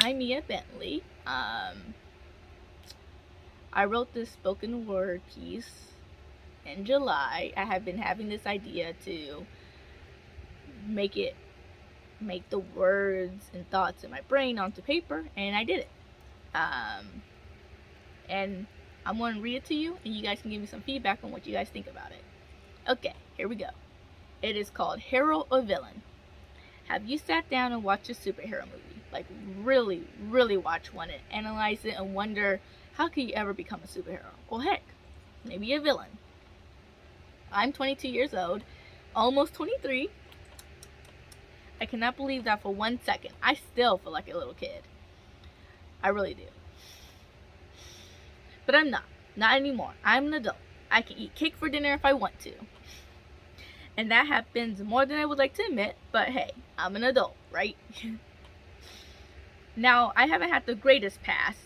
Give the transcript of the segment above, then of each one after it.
I'm Mia Bentley. I wrote this spoken word piece in July. I have been having this idea to make it make the words and thoughts in my brain onto paper, and I did it. Um, and I'm going to read it to you, and you guys can give me some feedback on what you guys think about it. Okay, here we go. It is called Hero or Villain. Have you sat down and watched a superhero movie? Like really, really watch one and analyze it and wonder how could you ever become a superhero? Well, heck, maybe a villain. I'm 22 years old, almost 23. I cannot believe that for 1 second. I still feel like a little kid. I really do. But I'm not. Not anymore. I'm an adult. I can eat cake for dinner if I want to. And that happens more than I would like to admit, but hey, I'm an adult, right? Now, I haven't had the greatest past.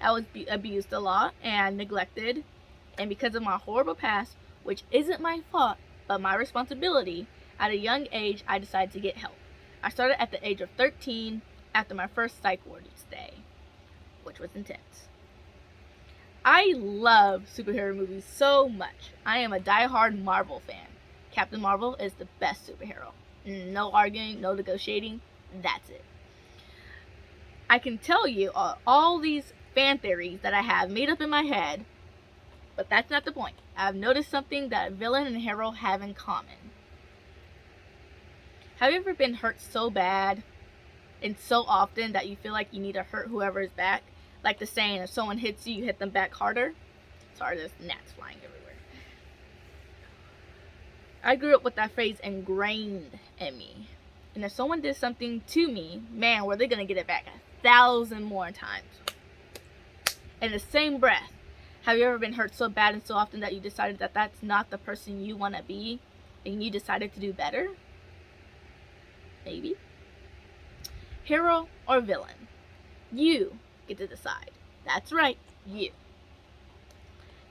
I was abused a lot and neglected, and because of my horrible past, which isn't my fault, but my responsibility, at a young age, I decided to get help. I started at the age of 13 after my first psych ward stay, which was intense. I love superhero movies so much. I am a die-hard Marvel fan. Captain Marvel is the best superhero. No arguing, no negotiating, that's it. I can tell you all these fan theories that I have made up in my head, but that's not the point. I've noticed something that villain and hero have in common. Have you ever been hurt so bad and so often that you feel like you need to hurt whoever is back? Like the saying, if someone hits you, you hit them back harder. Sorry, there's gnats flying everywhere. I grew up with that phrase ingrained in me. And if someone did something to me, man, were they going to get it back 1,000 more times. In the same breath, have you ever been hurt so bad and so often that you decided that that's not the person you want to be and you decided to do better? Maybe. Hero or villain? You get to decide. That's right, you.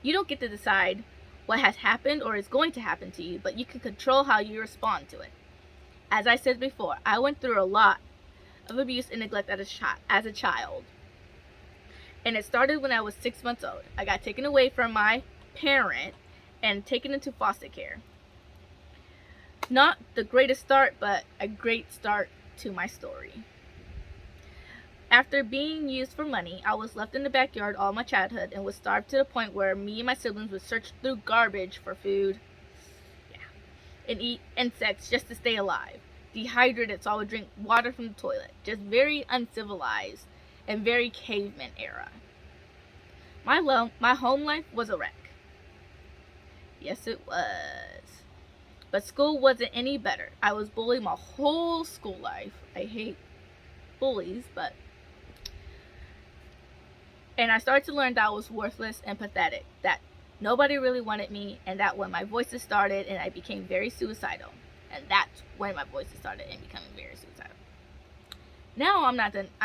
You don't get to decide what has happened or is going to happen to you, but you can control how you respond to it. As I said before, I went through a lot of abuse and neglect as a child. And it started when I was 6 months old. I got taken away from my parent and taken into foster care. Not the greatest start, but a great start to my story. After being used for money, I was left in the backyard all my childhood and was starved to the point where me and my siblings would search through garbage for food, and eat insects just to stay alive. Dehydrated, so I would drink water from the toilet. Just very uncivilized and very caveman era. My home life was a wreck. Yes, it was. But school wasn't any better. I was bullied my whole school life. I hate bullies, but... And I started to learn that I was worthless and pathetic, that nobody really wanted me, and that when my voices started and I became very suicidal. And that's when my voices started and becoming very suicidal. Now I'm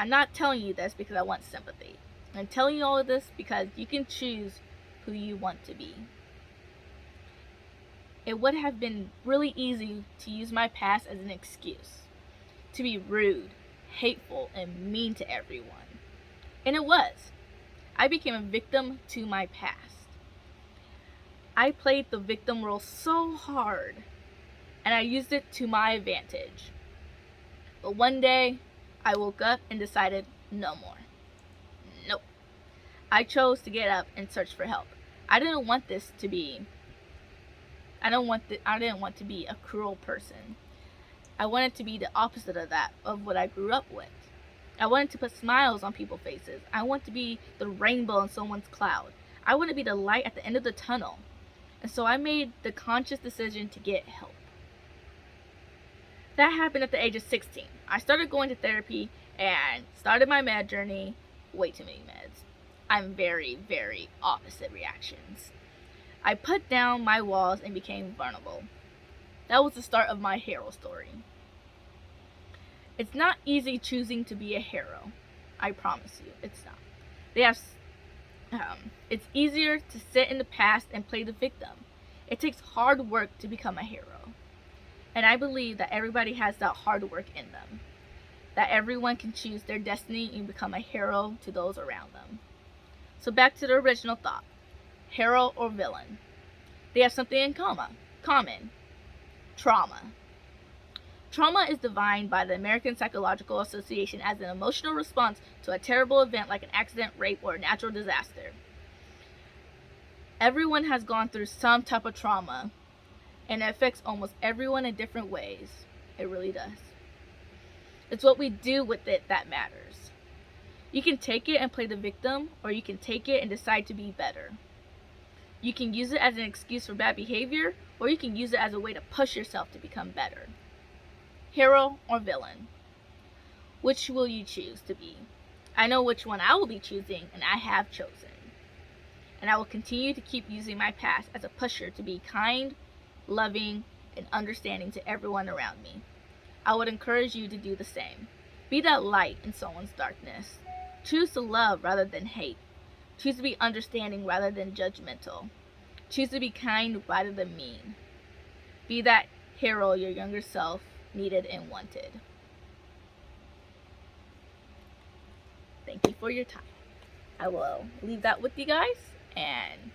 not telling you this because I want sympathy. I'm telling you all of this because you can choose who you want to be. It would have been really easy to use my past as an excuse, to be rude, hateful, and mean to everyone. And it was. I became a victim to my past. I played the victim role so hard, and I used it to my advantage. But one day, I woke up and decided no more. Nope. I chose to get up and search for help. I didn't want to be a cruel person. I wanted to be the opposite of that, of what I grew up with. I wanted to put smiles on people's faces. I want to be the rainbow in someone's cloud. I want to be the light at the end of the tunnel. And so I made the conscious decision to get help. That happened at the age of 16. I started going to therapy and started my med journey. Way too many meds. I'm very, very opposite reactions. I put down my walls and became vulnerable. That was the start of my hero story. It's not easy choosing to be a hero. I promise you, it's not. It's easier to sit in the past and play the victim. It takes hard work to become a hero. And I believe that everybody has that hard work in them. that everyone can choose their destiny and become a hero to those around them. So back to the original thought. Hero or villain? They have something in common. Trauma. Trauma is defined by the American Psychological Association as an emotional response to a terrible event like an accident, rape, or a natural disaster. Everyone has gone through some type of trauma, and it affects almost everyone in different ways. It really does. It's what we do with it that matters. You can take it and play the victim, or you can take it and decide to be better. You can use it as an excuse for bad behavior, or you can use it as a way to push yourself to become better. Hero or villain? Which will you choose to be? I know which one I will be choosing, and I have chosen. And I will continue to keep using my past as a pusher to be kind, loving, and understanding to everyone around me. I would encourage you to do the same. Be that light in someone's darkness. Choose to love rather than hate. Choose to be understanding rather than judgmental. Choose to be kind rather than mean. Be that hero your younger self needed and wanted. Thank you for your time. I will leave that with you guys, and